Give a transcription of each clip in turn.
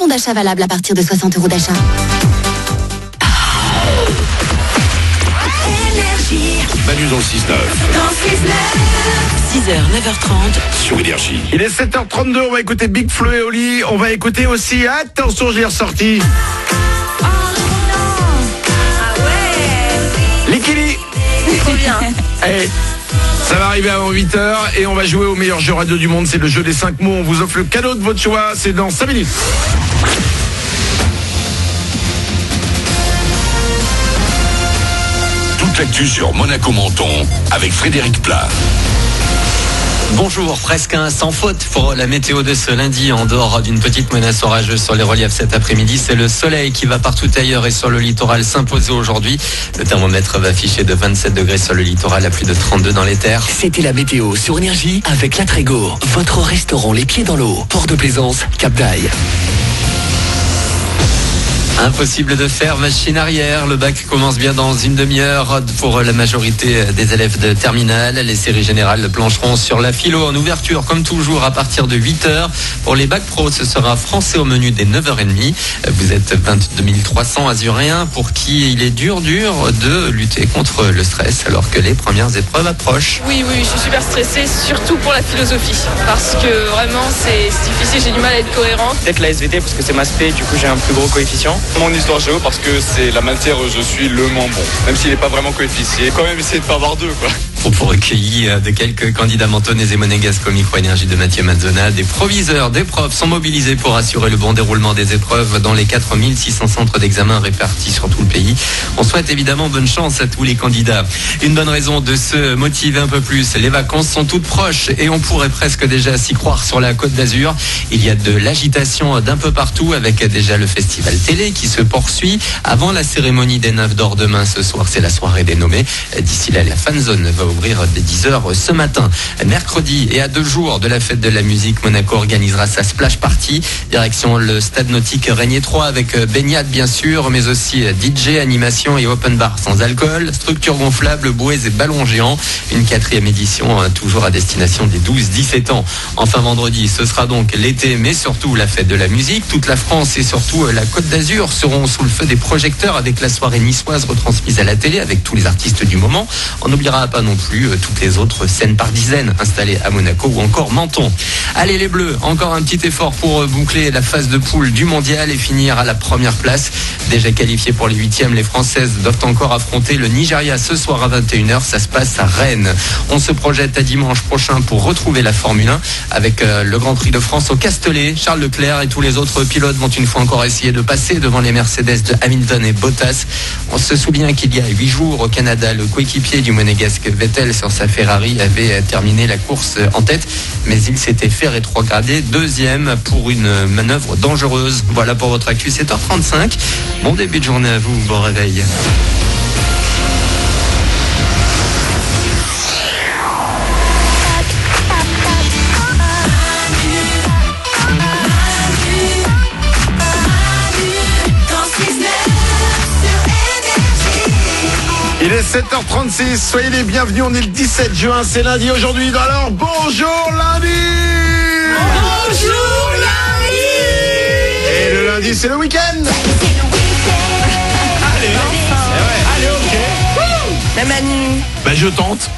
bon d'achat valable à partir de 60 € d'achat. Manu dans le 6-9. 6h, 9h30 sur Énergie. Il est 7h32, on va écouter Big Flo et Oli. On va écouter aussi, attention, je l'ai ressorti. Likili. Trop bien. Hey, ça va arriver avant 8h et on va jouer au meilleur jeu radio du monde. C'est le jeu des 5 mots. On vous offre le cadeau de votre choix. C'est dans 5 minutes. Toute l'actu sur Monaco Menton avec Frédéric Plat. Bonjour, presque un sans faute pour la météo de ce lundi. En dehors d'une petite menace orageuse sur les reliefs cet après-midi, c'est le soleil qui va partout ailleurs et sur le littoral s'imposer aujourd'hui. Le thermomètre va afficher de 27 degrés sur le littoral à plus de 32 dans les terres. C'était la météo sur Énergie avec La Trégo, votre restaurant les pieds dans l'eau. Port de Plaisance, Cap d'Aille. Impossible de faire machine arrière. Le bac commence bien dans une demi-heure pour la majorité des élèves de terminale. Les séries générales plancheront sur la philo en ouverture comme toujours à partir de 8h. Pour les bacs pro, ce sera français au menu dès 9h30. Vous êtes 22 300 azuréens pour qui il est dur de lutter contre le stress alors que les premières épreuves approchent. Oui, je suis super stressée, surtout pour la philosophie. Parce que vraiment, c'est difficile, j'ai du mal à être cohérente. Peut-être la SVT parce que c'est maths P, du coup j'ai un plus gros coefficient. Mon histoire géo parce que c'est la matière où je suis le moins bon. Même s'il n'est pas vraiment coefficient. Quand même essayer de pas avoir deux, quoi. Pour recueillir de quelques candidats mentonnais et monégasques au micro-énergie de Mathieu Mazzona, des proviseurs, des profs sont mobilisés pour assurer le bon déroulement des épreuves dans les 4600 centres d'examen répartis sur tout le pays. On souhaite évidemment bonne chance à tous les candidats. Une bonne raison de se motiver un peu plus. Les vacances sont toutes proches et on pourrait presque déjà s'y croire sur la Côte d'Azur. Il y a de l'agitation d'un peu partout avec déjà le festival télé qui se poursuit avant la cérémonie des 9 d'or demain ce soir. C'est la soirée des nommés. D'ici là, la fanzone va ouvrir dès 10h ce matin. Mercredi et à 2 jours de la fête de la musique, Monaco organisera sa splash party. Direction le stade nautique Régnier 3 avec baignade bien sûr, mais aussi DJ, animation et open bar sans alcool, structure gonflable, bouées et ballons géants. Une 4e édition toujours à destination des 12-17 ans. Enfin vendredi, ce sera donc l'été, mais surtout la fête de la musique. Toute la France et surtout la Côte d'Azur seront sous le feu des projecteurs avec la soirée niçoise retransmise à la télé avec tous les artistes du moment. On n'oubliera pas non plus toutes les autres scènes par dizaines installées à Monaco ou encore Menton. Allez les Bleus, encore un petit effort pour boucler la phase de poule du mondial et finir à la première place. Déjà qualifiés pour les 8e, les Françaises doivent encore affronter le Nigeria ce soir à 21h. Ça se passe à Rennes. On se projette à dimanche prochain pour retrouver la Formule 1 avec le Grand Prix de France au Castellet. Charles Leclerc et tous les autres pilotes vont une fois encore essayer de passer devant les Mercedes de Hamilton et Bottas. On se souvient qu'il y a 8 jours au Canada, le coéquipier du monégasque Vettel sur sa Ferrari avait terminé la course en tête, mais il s'était fait rétrograder 2e pour une manœuvre dangereuse. Voilà pour votre actu, 7h35. Bon début de journée à vous, bon réveil. Il est 7h36, soyez les bienvenus, on est le 17 juin, c'est lundi aujourd'hui. Alors bonjour lundi. Bonjour lundi. Et le lundi c'est le week-end. Allez, ok. La Manu. Bah je tente.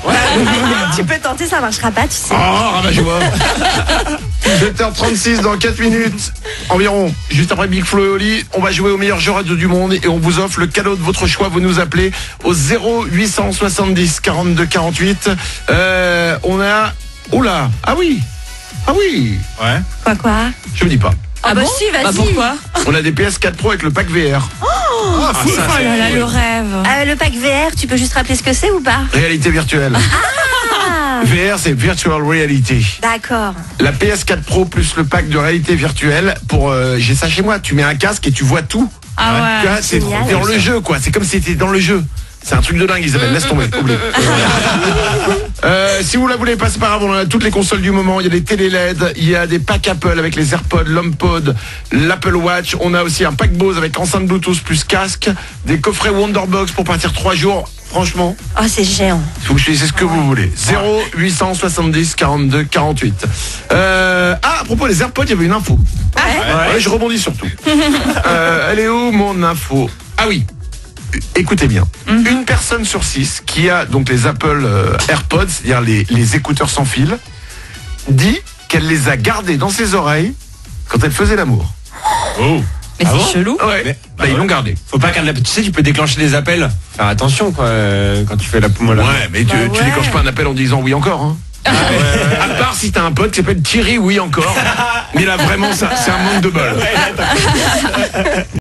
Tu peux tenter, ça marchera pas, tu sais. Oh, rabat-joie. 7h36 dans 4 minutes environ, juste après Big Flo et Oli, on va jouer au meilleur jeu radio du monde et on vous offre le cadeau de votre choix. Vous nous appelez au 0870 42 48. On a... Oula. Ah oui. Ouais. Quoi Je me dis pas. Ah bah si, vas-y. Pourquoi? On a des PS4 Pro avec le pack VR. Oh là là, le rêve. Le pack VR, tu peux juste rappeler ce que c'est ou pas? Réalité virtuelle. VR, c'est Virtual Reality. D'accord. La PS4 Pro plus le pack de réalité virtuelle pour... j'ai ça chez moi, tu mets un casque et tu vois tout. Ah ouais. Tu vois, c'est génial. dans le jeu, quoi. C'est comme si c'était dans le jeu. C'est un truc de dingue, Isabelle. Laisse tomber. Oublie. Si vous la voulez, pas c'est pas grave. On a toutes les consoles du moment. Il y a des télé LED, il y a des packs Apple avec les AirPods, l'HomePod, l'Apple Watch. On a aussi un pack Bose avec enceinte Bluetooth plus casque, des coffrets Wonderbox pour partir 3 jours. franchement. Oh, c'est géant. Il faut que je choisisse ce que vous voulez. 0870 42 48. À propos des AirPods, il y avait une info. Ouais, je rebondis sur tout. Elle est où mon info? Ah oui. Écoutez bien. Une personne sur 6 qui a donc les Apple AirPods, c'est-à-dire les écouteurs sans fil, dit qu'elle les a gardés dans ses oreilles quand elle faisait l'amour. Oh. Mais c'est chelou. Ouais. Bah, ils l'ont gardé. Faut pas tu sais, tu peux déclencher des appels. Faire attention, quoi, quand tu fais la pomme là. Ouais, mais tu déclenches pas un appel en disant oui encore, hein. À part si t'as un pote qui s'appelle Thierry, oui encore. Mais là vraiment, ça, c'est un manque de bol.